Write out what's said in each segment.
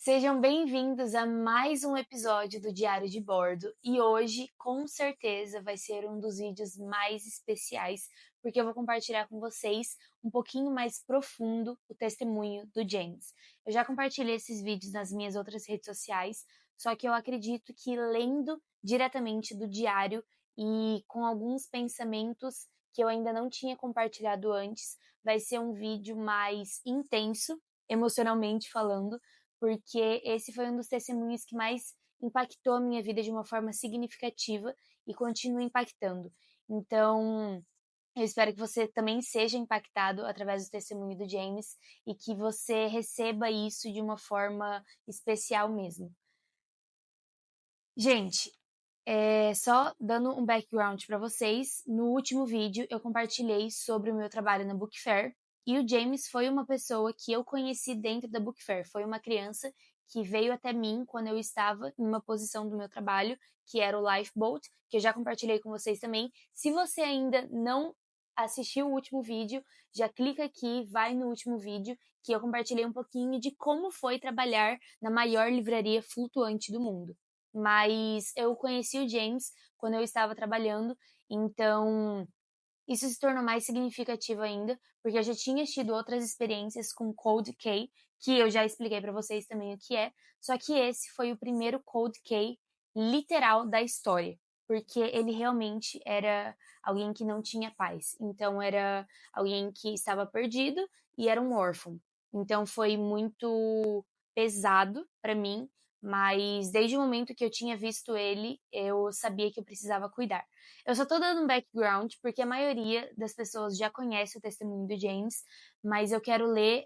Sejam bem-vindos a mais um episódio do Diário de Bordo e hoje, com certeza, vai ser um dos vídeos mais especiais, porque eu vou compartilhar com vocês um pouquinho mais profundo o testemunho do James. Eu já compartilhei esses vídeos nas minhas outras redes sociais, só que eu acredito que lendo diretamente do diário e com alguns pensamentos que eu ainda não tinha compartilhado antes, vai ser um vídeo mais intenso, emocionalmente falando, porque esse foi um dos testemunhos que mais impactou a minha vida de uma forma significativa e continua impactando. Então, eu espero que você também seja impactado através do testemunho do James e que você receba isso de uma forma especial mesmo. Gente, só dando um background para vocês, no último vídeo eu compartilhei sobre o meu trabalho na Book Fair e o James foi uma pessoa que eu conheci dentro da Book Fair. Foi uma criança que veio até mim quando eu estava em uma posição do meu trabalho, que era o Lifeboat, que eu já compartilhei com vocês também. Se você ainda não assistiu o último vídeo, já clica aqui, vai no último vídeo, que eu compartilhei um pouquinho de como foi trabalhar na maior livraria flutuante do mundo. Mas eu conheci o James quando eu estava trabalhando, então isso se tornou mais significativo ainda, porque eu já tinha tido outras experiências com Cold K, que eu já expliquei para vocês também o que é, só que esse foi o primeiro Cold K literal da história, porque ele realmente era alguém que não tinha pais, então era alguém que estava perdido e era um órfão. Então foi muito pesado para mim, mas desde o momento que eu tinha visto ele, eu sabia que eu precisava cuidar. Eu só tô dando um background porque a maioria das pessoas já conhece o testemunho do James, mas eu quero ler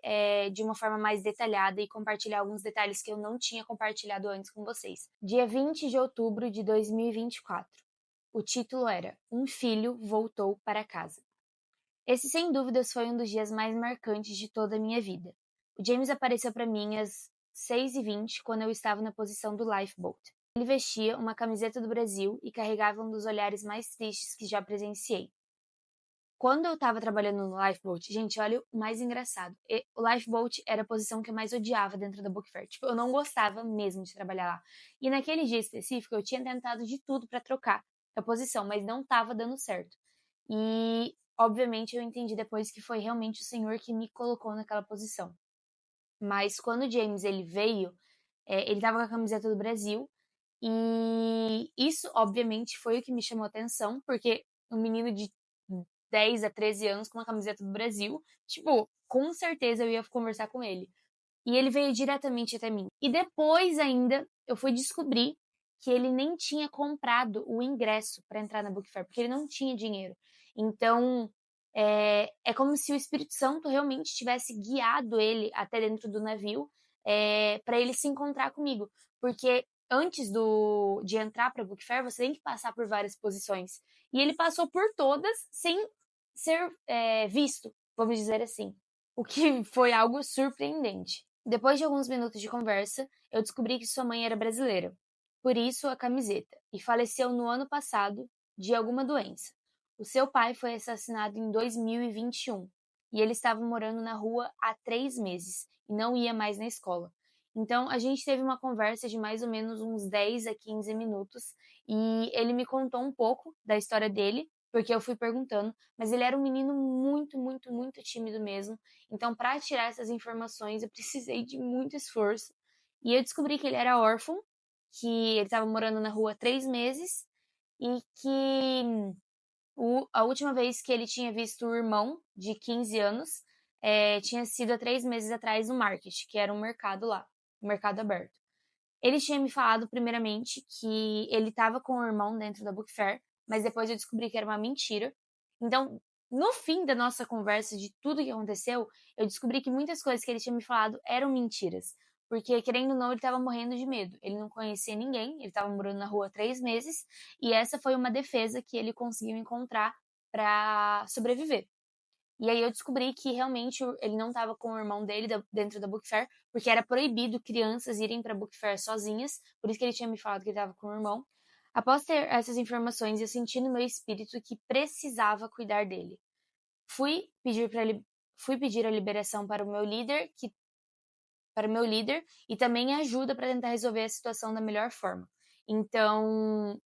de uma forma mais detalhada e compartilhar alguns detalhes que eu não tinha compartilhado antes com vocês. Dia 20 de outubro de 2024. O título era Um Filho Voltou para Casa. Esse, sem dúvidas, foi um dos dias mais marcantes de toda a minha vida. O James apareceu para mim às 6h20, quando eu estava na posição do lifeboat. Ele vestia uma camiseta do Brasil e carregava um dos olhares mais tristes que já presenciei. Quando eu estava trabalhando no lifeboat, gente, olha o mais engraçado. O lifeboat era a posição que eu mais odiava dentro da Book Fair. Tipo, eu não gostava mesmo de trabalhar lá. E naquele dia específico, eu tinha tentado de tudo para trocar a posição, mas não estava dando certo. E, obviamente, eu entendi depois que foi realmente o Senhor que me colocou naquela posição. Mas quando o James ele veio, ele estava com a camiseta do Brasil. E isso, obviamente, foi o que me chamou a atenção, porque um menino de 10 a 13 anos com uma camiseta do Brasil, tipo, com certeza eu ia conversar com ele. E ele veio diretamente até mim. E depois ainda eu fui descobrir que ele nem tinha comprado o ingresso para entrar na Book Fair, porque ele não tinha dinheiro. Então, é como se o Espírito Santo realmente tivesse guiado ele até dentro do navio, para ele se encontrar comigo. Porque antes de entrar para a Book Fair, você tem que passar por várias posições. E ele passou por todas sem ser visto, vamos dizer assim. O que foi algo surpreendente. Depois de alguns minutos de conversa, eu descobri que sua mãe era brasileira, por isso a camiseta, e faleceu no ano passado de alguma doença. O seu pai foi assassinado em 2021 e ele estava morando na rua há 3 meses e não ia mais na escola. Então a gente teve uma conversa de mais ou menos uns 10 a 15 minutos e ele me contou um pouco da história dele, porque eu fui perguntando, mas ele era um menino muito, muito, muito tímido mesmo. Então, para tirar essas informações, eu precisei de muito esforço. E eu descobri que ele era órfão, que ele estava morando na rua há 3 meses e que a última vez que ele tinha visto o irmão, de 15 anos, tinha sido há 3 meses atrás no Market, que era um mercado lá, um mercado aberto. Ele tinha me falado, primeiramente, que ele estava com o irmão dentro da Book Fair, mas depois eu descobri que era uma mentira. Então, no fim da nossa conversa, de tudo que aconteceu, eu descobri que muitas coisas que ele tinha me falado eram mentiras. Porque, querendo ou não, ele estava morrendo de medo. Ele não conhecia ninguém, ele estava morando na rua há 3 meses, e essa foi uma defesa que ele conseguiu encontrar para sobreviver. E aí eu descobri que realmente ele não estava com o irmão dele dentro da Book Fair, porque era proibido crianças irem para Book Fair sozinhas, por isso que ele tinha me falado que ele estava com o irmão. Após ter essas informações, eu senti no meu espírito que precisava cuidar dele. Fui pedir a liberação para o meu líder, que para o meu líder e também ajuda para tentar resolver a situação da melhor forma. Então,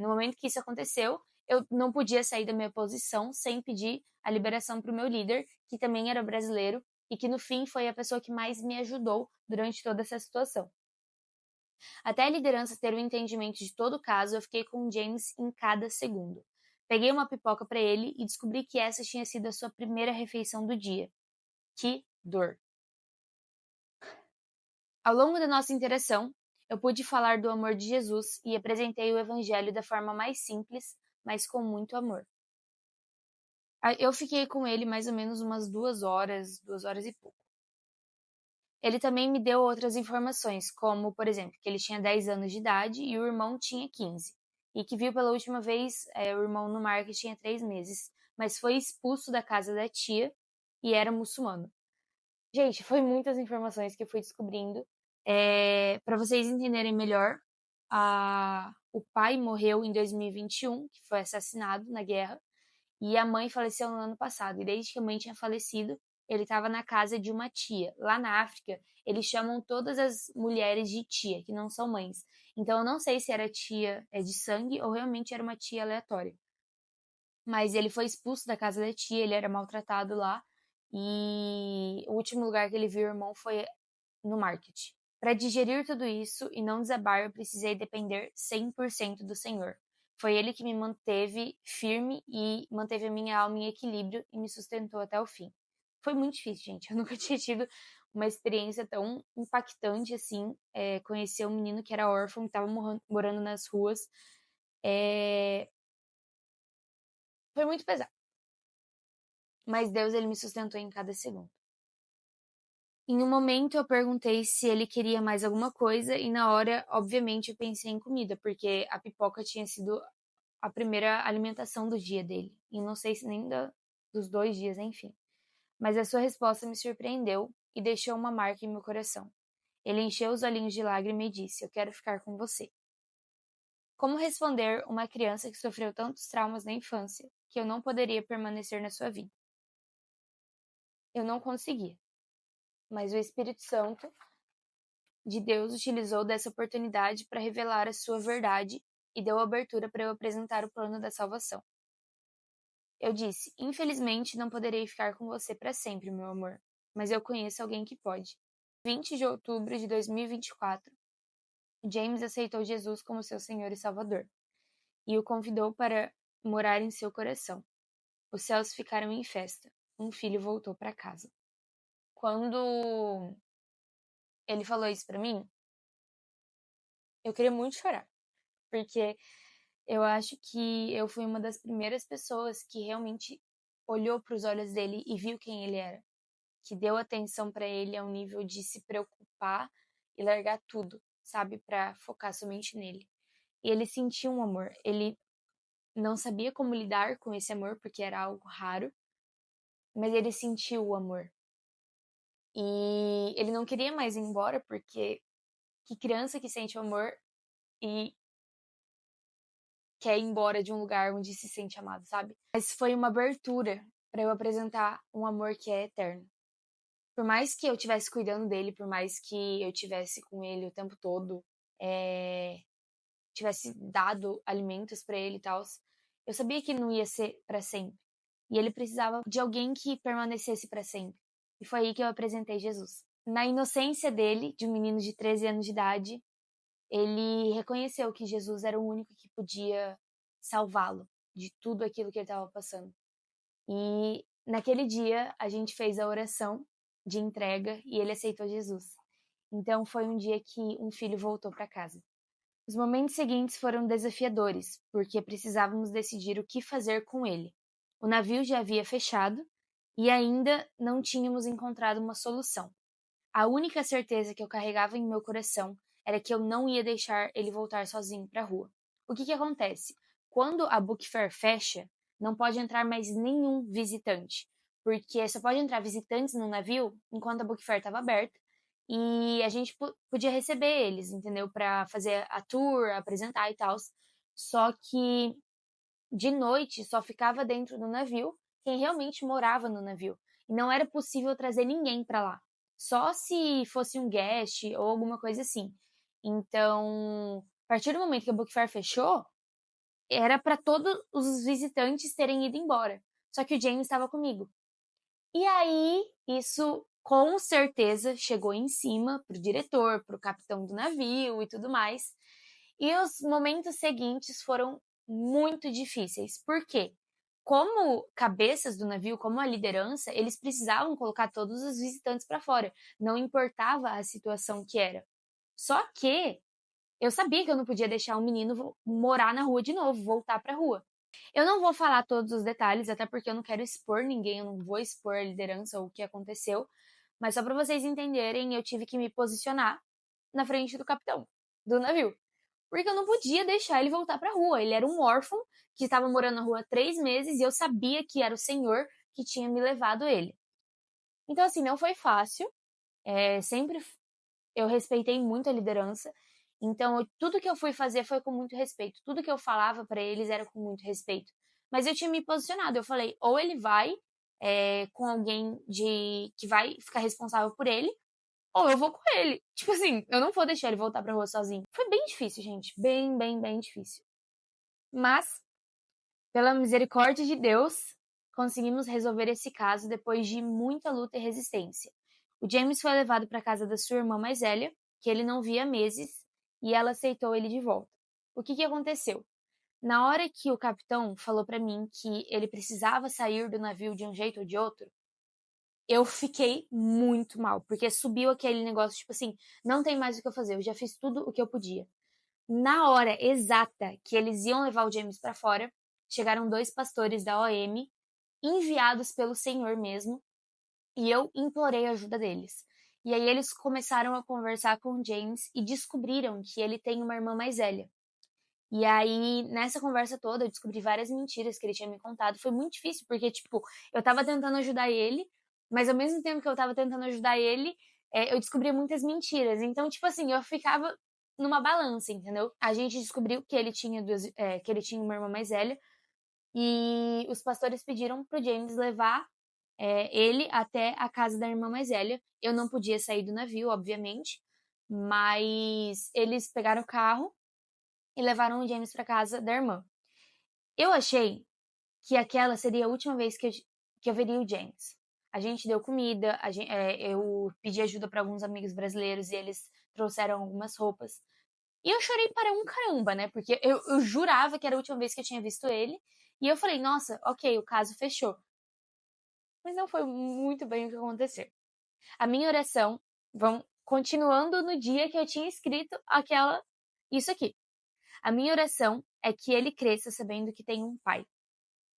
no momento que isso aconteceu, eu não podia sair da minha posição sem pedir a liberação para o meu líder, que também era brasileiro e que no fim foi a pessoa que mais me ajudou durante toda essa situação. Até a liderança ter o entendimento de todo o caso, eu fiquei com o James em cada segundo. Peguei uma pipoca para ele e descobri que essa tinha sido a sua primeira refeição do dia. Que dor! Ao longo da nossa interação, eu pude falar do amor de Jesus e apresentei o Evangelho da forma mais simples, mas com muito amor. Eu fiquei com ele mais ou menos umas 2 horas e pouco. Ele também me deu outras informações, como, por exemplo, que ele tinha 10 anos de idade e o irmão tinha 15. E que viu pela última vez o irmão no mar que tinha 3 meses, mas foi expulso da casa da tia e era muçulmano. Gente, foi muitas informações que eu fui descobrindo. Para vocês entenderem melhor, o pai morreu em 2021, que foi assassinado na guerra, e a mãe faleceu no ano passado. E desde que a mãe tinha falecido, ele estava na casa de uma tia. Lá na África, eles chamam todas as mulheres de tia, que não são mães. Então eu não sei se era tia de sangue ou realmente era uma tia aleatória. Mas ele foi expulso da casa da tia, ele era maltratado lá. E o último lugar que ele viu o irmão foi no market. Para digerir tudo isso e não desabar, eu precisei depender 100% do Senhor. Foi Ele que me manteve firme e manteve a minha alma em equilíbrio e me sustentou até o fim. Foi muito difícil, gente. Eu nunca tinha tido uma experiência tão impactante assim. Conhecer um menino que era órfão, que estava morando nas ruas. Foi muito pesado. Mas Deus, Ele me sustentou em cada segundo. Em um momento eu perguntei se ele queria mais alguma coisa e na hora, obviamente, eu pensei em comida, porque a pipoca tinha sido a primeira alimentação do dia dele. E não sei se nem dos 2 dias, enfim. Mas a sua resposta me surpreendeu e deixou uma marca em meu coração. Ele encheu os olhinhos de lágrima e disse: "Eu quero ficar com você." Como responder uma criança que sofreu tantos traumas na infância que eu não poderia permanecer na sua vida? Eu não conseguia. Mas o Espírito Santo de Deus utilizou dessa oportunidade para revelar a sua verdade e deu abertura para eu apresentar o plano da salvação. Eu disse: "Infelizmente não poderei ficar com você para sempre, meu amor, mas eu conheço alguém que pode." 20 de outubro de 2024, James aceitou Jesus como seu Senhor e Salvador e o convidou para morar em seu coração. Os céus ficaram em festa. Um filho voltou para casa. Quando ele falou isso para mim, eu queria muito chorar, porque eu acho que eu fui uma das primeiras pessoas que realmente olhou para os olhos dele e viu quem ele era, que deu atenção para ele ao nível de se preocupar e largar tudo, sabe, para focar somente nele. E ele sentiu um amor, ele não sabia como lidar com esse amor porque era algo raro, mas ele sentiu o amor. E ele não queria mais ir embora porque que criança que sente o amor e quer ir embora de um lugar onde se sente amado, sabe? Mas foi uma abertura para eu apresentar um amor que é eterno. Por mais que eu estivesse cuidando dele, por mais que eu estivesse com ele o tempo todo, tivesse dado alimentos para ele e tal, eu sabia que não ia ser para sempre. E ele precisava de alguém que permanecesse para sempre. E foi aí que eu apresentei Jesus. Na inocência dele, de um menino de 13 anos de idade, ele reconheceu que Jesus era o único que podia salvá-lo de tudo aquilo que ele estava passando. E naquele dia a gente fez a oração de entrega e ele aceitou Jesus. Então foi um dia que um filho voltou para casa. Os momentos seguintes foram desafiadores, porque precisávamos decidir o que fazer com ele. O navio já havia fechado e ainda não tínhamos encontrado uma solução. A única certeza que eu carregava em meu coração era que eu não ia deixar ele voltar sozinho para a rua. O que acontece? Quando a Book Fair fecha, não pode entrar mais nenhum visitante, porque só pode entrar visitantes no navio enquanto a Book Fair estava aberta e a gente podia receber eles, entendeu? Para fazer a tour, apresentar e tal. Só que de noite só ficava dentro do navio quem realmente morava no navio. E não era possível trazer ninguém para lá. só se fosse um guest ou alguma coisa assim. Então, a partir do momento que a Book Fair fechou, era para todos os visitantes terem ido embora. Só que o James estava comigo. E aí, isso com certeza chegou em cima pro diretor, pro capitão do navio e tudo mais. E os momentos seguintes foram muito difíceis. Por quê? Como cabeças do navio, como a liderança, eles precisavam colocar todos os visitantes para fora. Não importava a situação que era. Só que eu sabia que eu não podia deixar o menino morar na rua de novo, voltar para a rua. Eu não vou falar todos os detalhes, até porque eu não quero expor ninguém, eu não vou expor a liderança ou o que aconteceu, mas só para vocês entenderem, eu tive que me posicionar na frente do capitão do navio, porque eu não podia deixar ele voltar para a rua. Ele era um órfão que estava morando na rua há 3 meses e eu sabia que era o senhor que tinha me levado ele. Então, assim, não foi fácil. Sempre eu respeitei muito a liderança. Então, tudo que eu fui fazer foi com muito respeito. Tudo que eu falava para eles era com muito respeito. Mas eu tinha me posicionado. Eu falei, ou ele vai com alguém que vai ficar responsável por ele, ou eu vou com ele. Tipo assim, eu não vou deixar ele voltar pra rua sozinho. Foi bem difícil, gente. Bem, bem, bem difícil. Mas, pela misericórdia de Deus, conseguimos resolver esse caso depois de muita luta e resistência. O James foi levado para casa da sua irmã mais velha, que ele não via há meses, e ela aceitou ele de volta. O que aconteceu? Na hora que o capitão falou para mim que ele precisava sair do navio de um jeito ou de outro, eu fiquei muito mal, porque subiu aquele negócio, tipo assim, não tem mais o que eu fazer, eu já fiz tudo o que eu podia. Na hora exata que eles iam levar o James para fora, chegaram 2 pastores da OM, enviados pelo Senhor mesmo, e eu implorei a ajuda deles. E aí eles começaram a conversar com o James e descobriram que ele tem uma irmã mais velha. E aí, nessa conversa toda, eu descobri várias mentiras que ele tinha me contado. Foi muito difícil, porque, tipo, eu tava tentando ajudar ele, mas ao mesmo tempo que eu tava tentando ajudar ele, eu descobri muitas mentiras. Então, tipo assim, eu ficava numa balança, entendeu? A gente descobriu que ele tinha que ele tinha uma irmã mais velha, e os pastores pediram pro James levar ele até a casa da irmã mais velha. Eu não podia sair do navio, obviamente, mas eles pegaram o carro e levaram o James para casa da irmã. Eu achei que aquela seria a última vez que eu veria o James. A gente deu comida, eu pedi ajuda para alguns amigos brasileiros e eles trouxeram algumas roupas. E eu chorei para um caramba, né? Porque eu jurava que era a última vez que eu tinha visto ele. E eu falei, nossa, ok, o caso fechou. Mas não foi muito bem o que aconteceu. A minha oração, continuando no dia que eu tinha escrito isso aqui. A minha oração é que ele cresça sabendo que tem um pai.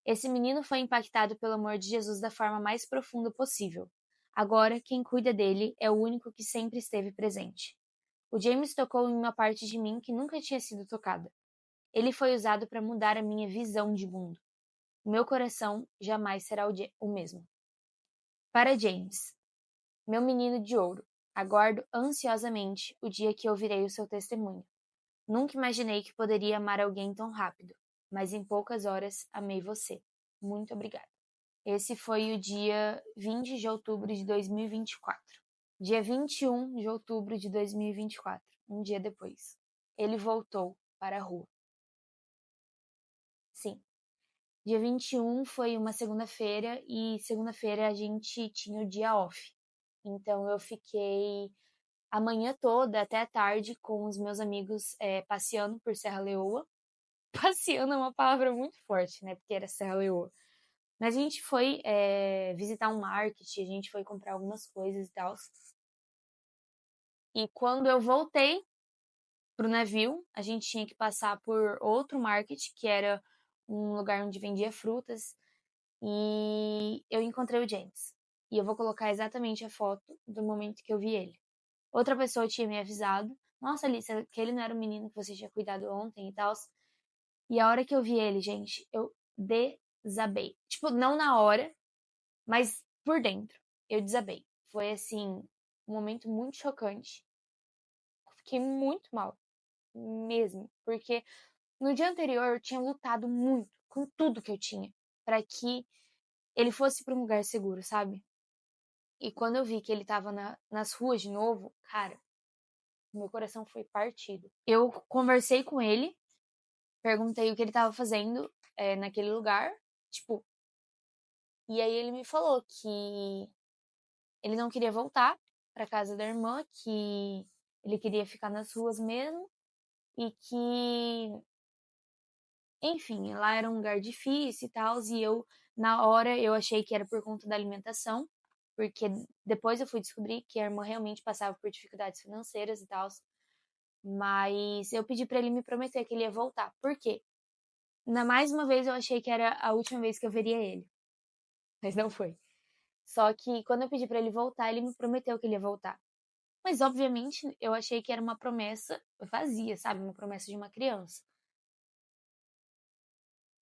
Esse menino foi impactado pelo amor de Jesus da forma mais profunda possível. Agora, quem cuida dele é o único que sempre esteve presente. O James tocou em uma parte de mim que nunca tinha sido tocada. Ele foi usado para mudar a minha visão de mundo. O meu coração jamais será o mesmo. Para James, meu menino de ouro, aguardo ansiosamente o dia que ouvirei o seu testemunho. Nunca imaginei que poderia amar alguém tão rápido, mas em poucas horas amei você. Muito obrigada. Esse foi o dia 20 de outubro de 2024. Dia 21 de outubro de 2024, um dia depois. Ele voltou para a rua. Sim. Dia 21 foi uma segunda-feira e segunda-feira a gente tinha o dia off. Então eu fiquei a manhã toda até a tarde com os meus amigos passeando por Serra Leoa. Passeando é uma palavra muito forte, né? Porque era Serra Leoa. Mas a gente foi visitar um market, a gente foi comprar algumas coisas e tal. E quando eu voltei pro navio, a gente tinha que passar por outro market, que era um lugar onde vendia frutas. E eu encontrei o James. E eu vou colocar exatamente a foto do momento que eu vi ele. Outra pessoa tinha me avisado. Nossa, Alice, aquele não era o menino que você tinha cuidado ontem e tal. E a hora que eu vi ele, gente, eu desabei. Tipo, não na hora, mas por dentro. Eu desabei. Foi, assim, um momento muito chocante. Fiquei muito mal, mesmo. Porque no dia anterior eu tinha lutado muito, com tudo que eu tinha, para que ele fosse para um lugar seguro, sabe? E quando eu vi que ele tava nas ruas de novo, cara, meu coração foi partido. Eu conversei com ele, perguntei o que ele tava fazendo naquele lugar, tipo, e aí ele me falou que ele não queria voltar pra casa da irmã, que ele queria ficar nas ruas mesmo e que, enfim, lá era um lugar difícil e tal, e eu, na hora, eu achei que era por conta da alimentação, porque depois eu fui descobrir que a irmã realmente passava por dificuldades financeiras e tal, mas eu pedi pra ele me prometer que ele ia voltar. Por quê? Mais uma vez eu achei que era a última vez que eu veria ele, mas não foi. Só que quando eu pedi pra ele voltar, ele me prometeu que ele ia voltar. Mas obviamente eu achei que era uma promessa vazia, sabe? Uma promessa de uma criança.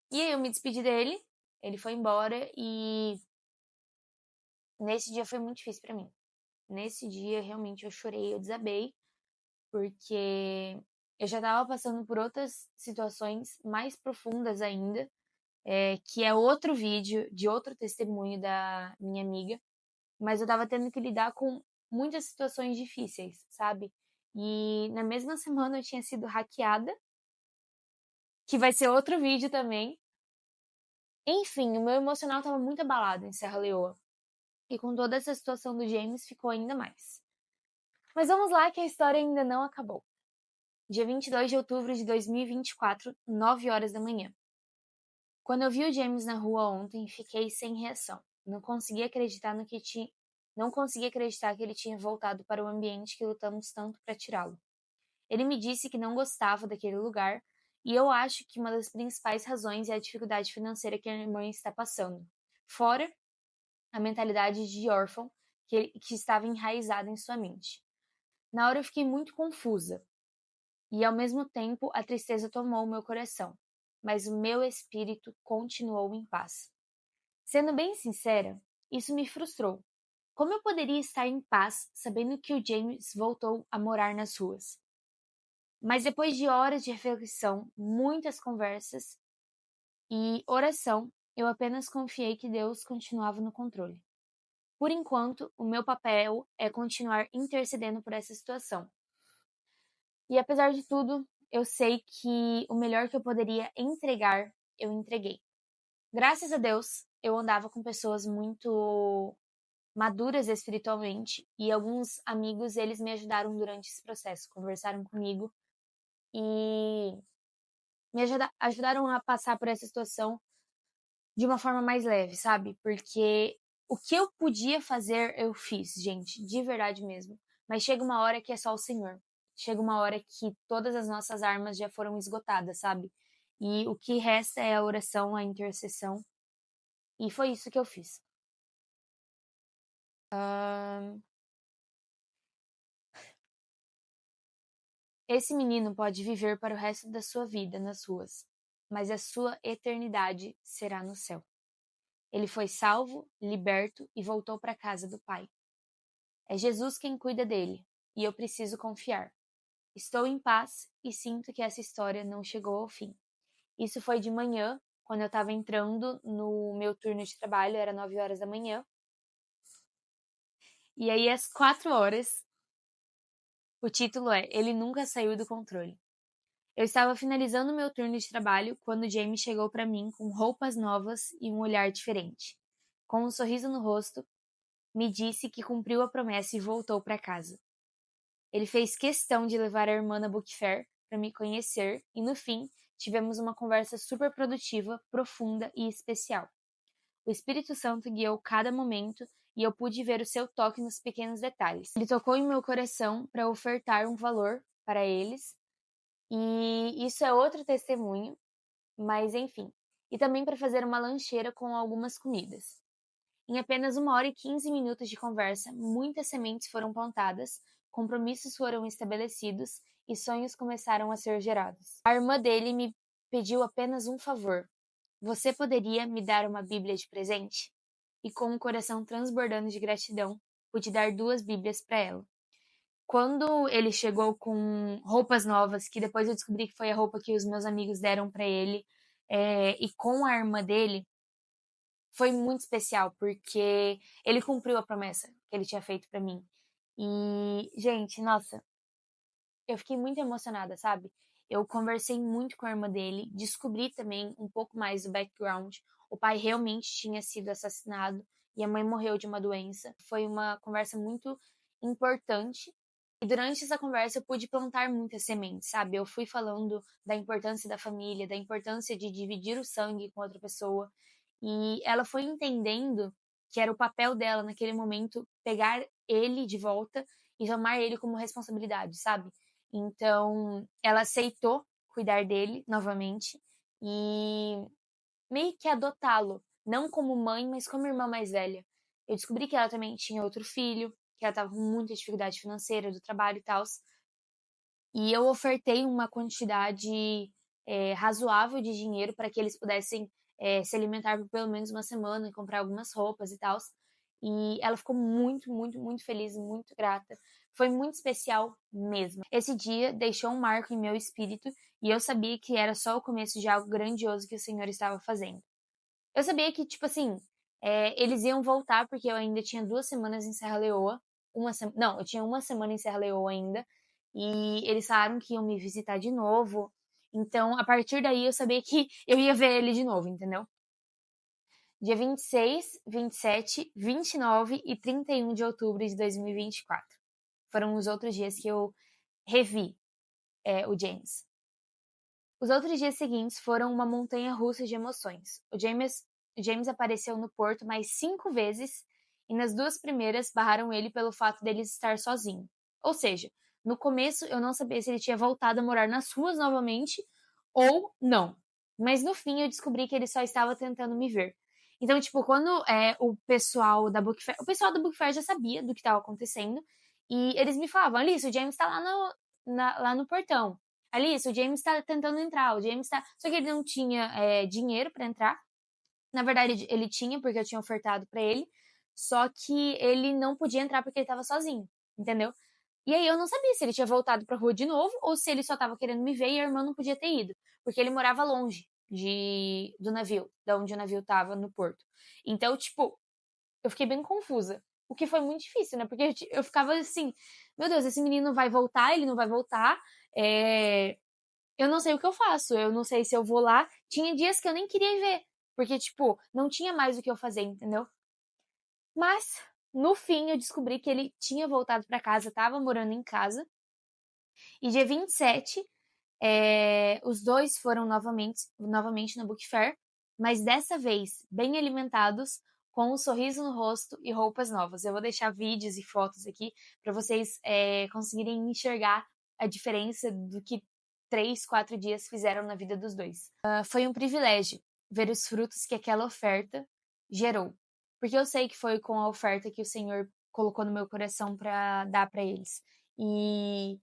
E aí eu me despedi dele, ele foi embora e nesse dia foi muito difícil pra mim. Nesse dia realmente eu chorei, eu desabei, porque eu já tava passando por outras situações mais profundas ainda, que é outro vídeo de outro testemunho da minha amiga, mas eu tava tendo que lidar com muitas situações difíceis, sabe? E na mesma semana eu tinha sido hackeada, que vai ser outro vídeo também. Enfim, o meu emocional tava muito abalado em Serra Leoa. E com toda essa situação do James ficou ainda mais. Mas vamos lá que a história ainda não acabou. Dia 22 de outubro de 2024, 9 horas da manhã. Quando eu vi o James na rua ontem, fiquei sem reação. Não conseguia acreditar no que tinha, não conseguia acreditar que ele tinha voltado para o ambiente que lutamos tanto para tirá-lo. Ele me disse que não gostava daquele lugar, e eu acho que uma das principais razões é a dificuldade financeira que a irmã está passando. Fora a mentalidade de órfão que estava enraizada em sua mente. Na hora eu fiquei muito confusa, e ao mesmo tempo a tristeza tomou meu coração, mas o meu espírito continuou em paz. Sendo bem sincera, isso me frustrou. Como eu poderia estar em paz sabendo que o James voltou a morar nas ruas? Mas depois de horas de reflexão, muitas conversas e oração, eu apenas confiei que Deus continuava no controle. Por enquanto, o meu papel é continuar intercedendo por essa situação. E apesar de tudo, eu sei que o melhor que eu poderia entregar, eu entreguei. Graças a Deus, eu andava com pessoas muito maduras espiritualmente e alguns amigos, eles me ajudaram durante esse processo, conversaram comigo e ajudaram a passar por essa situação de uma forma mais leve, sabe? Porque o que eu podia fazer, eu fiz, gente, de verdade mesmo. Mas chega uma hora que é só o Senhor. Chega uma hora que todas as nossas armas já foram esgotadas, sabe? E o que resta é a oração, a intercessão. E foi isso que eu fiz. Esse menino pode viver para o resto da sua vida nas ruas, mas a sua eternidade será no céu. Ele foi salvo, liberto e voltou para a casa do Pai. É Jesus quem cuida dele, e eu preciso confiar. Estou em paz e sinto que essa história não chegou ao fim. Isso foi de manhã, quando eu estava entrando no meu turno de trabalho, era 9 horas da manhã. E aí, às 4 horas, o título é Ele Nunca Saiu do Controle. Eu estava finalizando meu turno de trabalho quando Jamie chegou para mim com roupas novas e um olhar diferente. Com um sorriso no rosto, me disse que cumpriu a promessa e voltou para casa. Ele fez questão de levar a irmã na Book Fair para me conhecer e, no fim, tivemos uma conversa super produtiva, profunda e especial. O Espírito Santo guiou cada momento e eu pude ver o seu toque nos pequenos detalhes. Ele tocou em meu coração para ofertar um valor para eles, e isso é outro testemunho, mas enfim. E também para fazer uma lancheira com algumas comidas. Em apenas 1 hora e 15 minutos de conversa, muitas sementes foram plantadas, compromissos foram estabelecidos e sonhos começaram a ser gerados. A irmã dele me pediu apenas um favor. Você poderia me dar uma Bíblia de presente? E com o coração transbordando de gratidão, pude dar 2 Bíblias para ela. Quando ele chegou com roupas novas, que depois eu descobri que foi a roupa que os meus amigos deram para ele, e com a irmã dele, foi muito especial, porque ele cumpriu a promessa que ele tinha feito pra mim. E, gente, nossa, eu fiquei muito emocionada, sabe? Eu conversei muito com a irmã dele, descobri também um pouco mais do background. O pai realmente tinha sido assassinado e a mãe morreu de uma doença. Foi uma conversa muito importante. E durante essa conversa eu pude plantar muitas sementes, sabe? Eu fui falando da importância da família, da importância de dividir o sangue com outra pessoa. E ela foi entendendo que era o papel dela naquele momento pegar ele de volta e tomar ele como responsabilidade, sabe? Então, ela aceitou cuidar dele novamente e meio que adotá-lo, não como mãe, mas como irmã mais velha. Eu descobri que ela também tinha outro filho, que ela estava com muita dificuldade financeira do trabalho e tal. E eu ofertei uma quantidade razoável de dinheiro para que eles pudessem se alimentar por pelo menos uma semana e comprar algumas roupas e tal. E ela ficou muito, muito, muito feliz, muito grata. Foi muito especial mesmo. Esse dia deixou um marco em meu espírito e eu sabia que era só o começo de algo grandioso que o Senhor estava fazendo. Eu sabia que, tipo assim, eles iam voltar porque eu ainda tinha 2 semanas em Serra Leoa. Não, eu tinha uma semana em Serra Leoa ainda. E eles falaram que iam me visitar de novo. Então, a partir daí, eu sabia que eu ia ver ele de novo, entendeu? Dia 26, 27, 29 e 31 de outubro de 2024. Foram os outros dias que eu revi o James. Os outros dias seguintes foram uma montanha russa de emoções. O James apareceu no porto mais 5 vezes e nas 2 primeiras barraram ele pelo fato dele estar sozinho. Ou seja, no começo eu não sabia se ele tinha voltado a morar nas ruas novamente ou não. Mas no fim eu descobri que ele só estava tentando me ver. Então, tipo, quando o pessoal da Book Fair... O pessoal da Book Fair já sabia do que estava acontecendo e eles me falavam, Alice, o James está lá no portão. Alice, o James tá tentando entrar, o James tá. Só que ele não tinha dinheiro para entrar. Na verdade, ele tinha, porque eu tinha ofertado para ele. Só que ele não podia entrar porque ele tava sozinho, entendeu? E aí eu não sabia se ele tinha voltado pra rua de novo ou se ele só tava querendo me ver e a irmã não podia ter ido. Porque ele morava longe do navio, da onde o navio tava no porto. Então, tipo, eu fiquei bem confusa. O que foi muito difícil, né? Porque eu ficava assim, meu Deus, esse menino vai voltar, ele não vai voltar. Eu não sei o que eu faço, eu não sei se eu vou lá. Tinha dias que eu nem queria ver, porque, tipo, não tinha mais o que eu fazer, entendeu? Mas, no fim, eu descobri que ele tinha voltado pra casa, tava morando em casa. E dia 27, os dois foram novamente na Book Fair, mas dessa vez bem alimentados, com um sorriso no rosto e roupas novas. Eu vou deixar vídeos e fotos aqui para vocês conseguirem enxergar a diferença do que 3, 4 dias fizeram na vida dos dois. Foi um privilégio ver os frutos que aquela oferta gerou, porque eu sei que foi com a oferta que o Senhor colocou no meu coração para dar para eles. E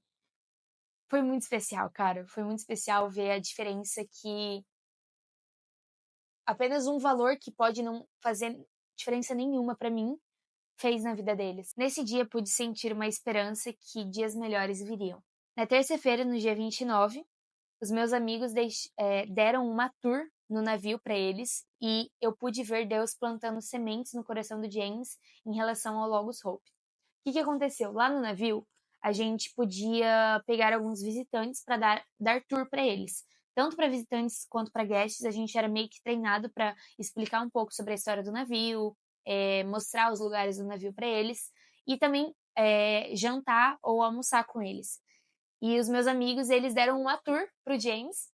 foi muito especial, cara. Foi muito especial ver a diferença que apenas um valor que pode não fazer diferença nenhuma para mim fez na vida deles. Nesse dia pude sentir uma esperança que dias melhores viriam. Na terça-feira, no dia 29, os meus amigos deram uma tour no navio para eles e eu pude ver Deus plantando sementes no coração do James em relação ao Logos Hope. O que aconteceu? Lá no navio, a gente podia pegar alguns visitantes para dar tour para eles. Tanto para visitantes quanto para guests, a gente era meio que treinado para explicar um pouco sobre a história do navio, mostrar os lugares do navio para eles e também jantar ou almoçar com eles. E os meus amigos, eles deram uma tour pro James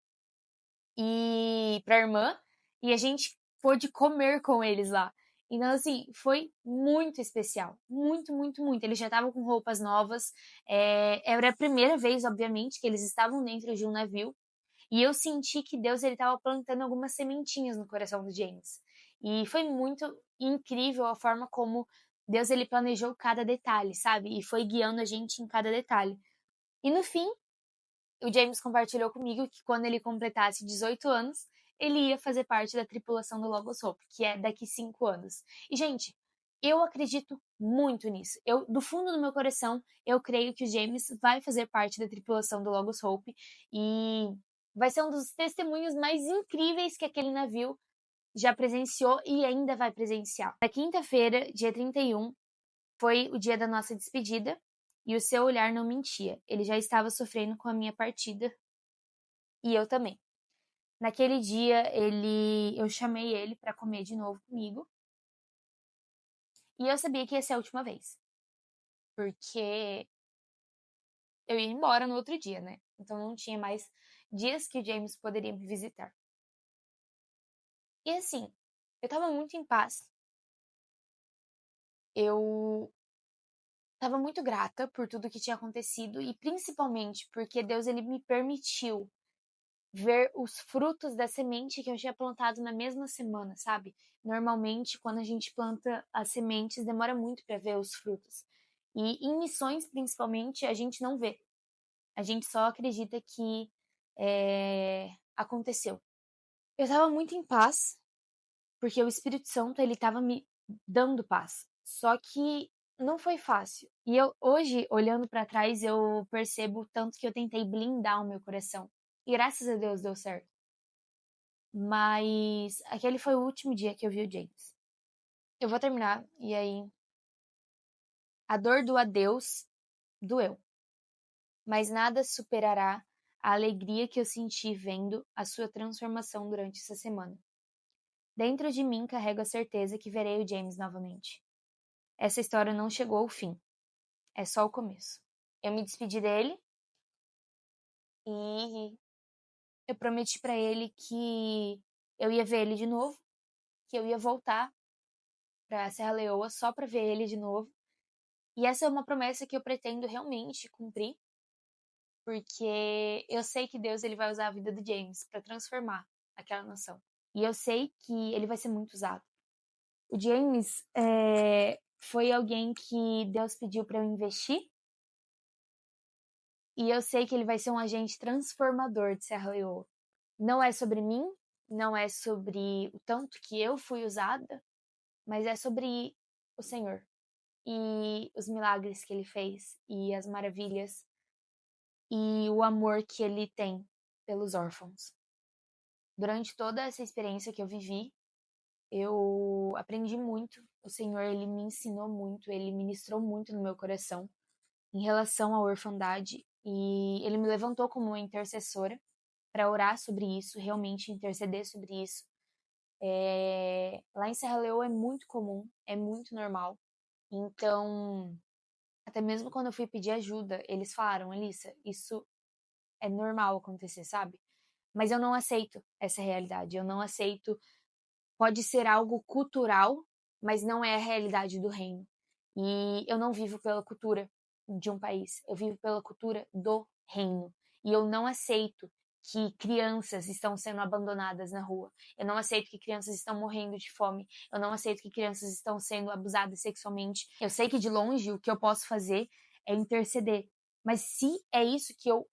e pra irmã, e a gente pôde comer com eles lá. Então, assim, foi muito especial. Muito, muito, muito. Eles já estavam com roupas novas. Era a primeira vez, obviamente, que eles estavam dentro de um navio. E eu senti que Deus ele estava plantando algumas sementinhas no coração do James. E foi muito incrível a forma como Deus ele planejou cada detalhe, sabe? E foi guiando a gente em cada detalhe. E no fim, o James compartilhou comigo que quando ele completasse 18 anos, ele ia fazer parte da tripulação do Logos Hope, que é daqui 5 anos. E, gente, eu acredito muito nisso. Do fundo do meu coração, eu creio que o James vai fazer parte da tripulação do Logos Hope e vai ser um dos testemunhos mais incríveis que aquele navio já presenciou e ainda vai presenciar. Na quinta-feira, dia 31, Foi o dia da nossa despedida e o seu olhar não mentia. Ele já estava sofrendo com a minha partida e eu também. Naquele dia, eu chamei ele para comer de novo comigo. E eu sabia que ia ser a última vez. Porque eu ia embora no outro dia, né? Então não tinha mais dias que o James poderia me visitar. E assim, eu tava muito em paz. Eu tava muito grata por tudo que tinha acontecido e principalmente porque Deus ele me permitiu ver os frutos da semente que eu tinha plantado na mesma semana, sabe? Normalmente, quando a gente planta as sementes, demora muito para ver os frutos. E em missões, principalmente, a gente não vê. A gente só acredita que aconteceu. Eu estava muito em paz, porque o Espírito Santo ele estava me dando paz. Só que não foi fácil. E eu hoje, olhando para trás, eu percebo o tanto que eu tentei blindar o meu coração. E graças a Deus deu certo. Mas aquele foi o último dia que eu vi o James. Eu vou terminar e aí a dor do adeus doeu, mas nada superará a alegria que eu senti vendo a sua transformação durante essa semana. Dentro de mim carrego a certeza que verei o James novamente. Essa história não chegou ao fim, é só o começo. Eu me despedi dele e eu prometi para ele que eu ia ver ele de novo, que eu ia voltar para Serra Leoa só para ver ele de novo. E essa é uma promessa que eu pretendo realmente cumprir, porque eu sei que Deus ele vai usar a vida do James para transformar aquela nação. E eu sei que ele vai ser muito usado. O James foi alguém que Deus pediu para eu investir. E eu sei que ele vai ser um agente transformador de Serra Leoa. Não é sobre mim, não é sobre o tanto que eu fui usada, mas é sobre o Senhor e os milagres que ele fez e as maravilhas e o amor que ele tem pelos órfãos. Durante toda essa experiência que eu vivi, eu aprendi muito. O Senhor, ele me ensinou muito, ele ministrou muito no meu coração em relação à orfandade e ele me levantou como uma intercessora para orar sobre isso, realmente interceder sobre isso. Lá em Serra Leoa é muito comum, é muito normal. Então, até mesmo quando eu fui pedir ajuda, eles falaram, Alissa, isso é normal acontecer, sabe? Mas eu não aceito essa realidade. Eu não aceito. Pode ser algo cultural, mas não é a realidade do reino. E eu não vivo pela cultura de um país. Eu vivo pela cultura do reino. E eu não aceito que crianças estão sendo abandonadas na rua. Eu não aceito que crianças estão morrendo de fome. Eu não aceito que crianças estão sendo abusadas sexualmente. Eu sei que de longe o que eu posso fazer é interceder. Mas se é isso que eu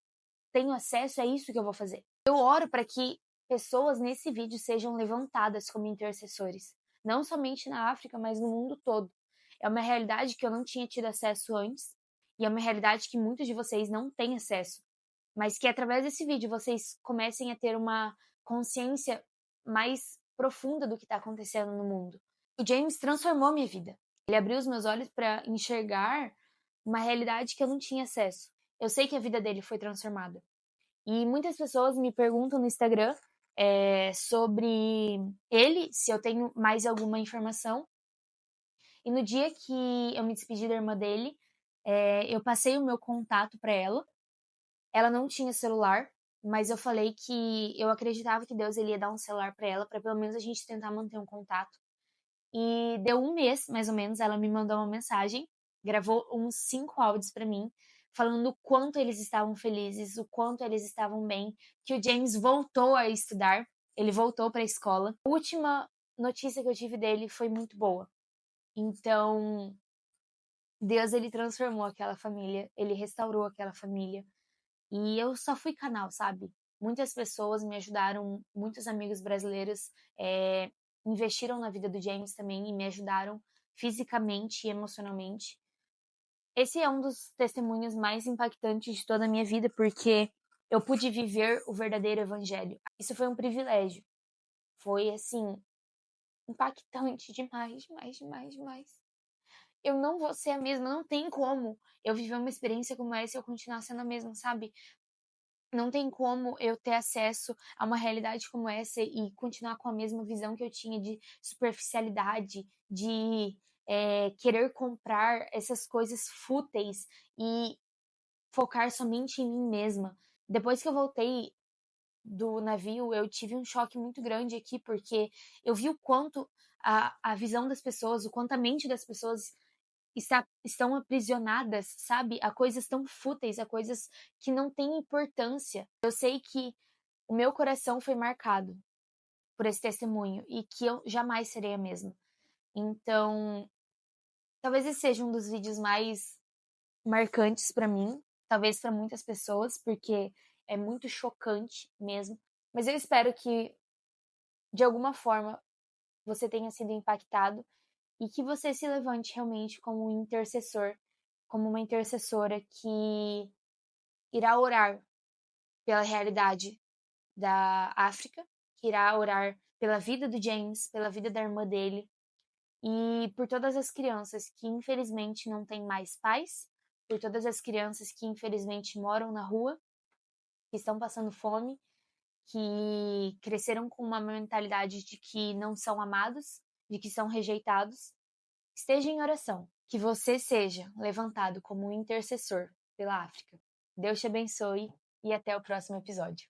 tenho acesso, é isso que eu vou fazer. Eu oro para que pessoas nesse vídeo sejam levantadas como intercessores, não somente na África, mas no mundo todo. É uma realidade que eu não tinha tido acesso antes, e é uma realidade que muitos de vocês não têm acesso, mas que através desse vídeo vocês comecem a ter uma consciência mais profunda do que está acontecendo no mundo. O James transformou minha vida. Ele abriu os meus olhos para enxergar uma realidade que eu não tinha acesso. Eu sei que a vida dele foi transformada. E muitas pessoas me perguntam no Instagram sobre ele, se eu tenho mais alguma informação. E no dia que eu me despedi da irmã dele, eu passei o meu contato para ela. Ela não tinha celular, mas eu falei que eu acreditava que Deus ele ia dar um celular para ela, para pelo menos a gente tentar manter um contato. E deu um mês, mais ou menos, ela me mandou uma mensagem, gravou uns 5 áudios para mim, falando o quanto eles estavam felizes, o quanto eles estavam bem, que o James voltou a estudar, ele voltou para a escola. A última notícia que eu tive dele foi muito boa. Então, Deus ele transformou aquela família, ele restaurou aquela família. E eu só fui canal, sabe? Muitas pessoas me ajudaram, muitos amigos brasileiros investiram na vida do James também e me ajudaram fisicamente e emocionalmente. Esse é um dos testemunhos mais impactantes de toda a minha vida, porque eu pude viver o verdadeiro evangelho. Isso foi um privilégio. Foi, assim, impactante demais, demais, demais, demais. eu não vou ser a mesma, não tem como eu viver uma experiência como essa e eu continuar sendo a mesma, sabe? Não tem como eu ter acesso a uma realidade como essa e continuar com a mesma visão que eu tinha de superficialidade, de querer comprar essas coisas fúteis e focar somente em mim mesma. Depois que eu voltei do navio, eu tive um choque muito grande aqui, porque eu vi o quanto a visão das pessoas, o quanto a mente das pessoas estão aprisionadas, sabe? A coisas tão fúteis, a coisas que não têm importância. Eu sei que o meu coração foi marcado por esse testemunho e que eu jamais serei a mesma. Então, talvez esse seja um dos vídeos mais marcantes para mim, talvez para muitas pessoas, porque é muito chocante mesmo. Mas eu espero que, de alguma forma, você tenha sido impactado e que você se levante realmente como um intercessor, como uma intercessora que irá orar pela realidade da África, que irá orar pela vida do James, pela vida da irmã dele e por todas as crianças que infelizmente não têm mais pais, por todas as crianças que infelizmente moram na rua, que estão passando fome, que cresceram com uma mentalidade de que não são amados, de que são rejeitados. Esteja em oração, que você seja levantado como um intercessor pela África. Deus te abençoe e até o próximo episódio.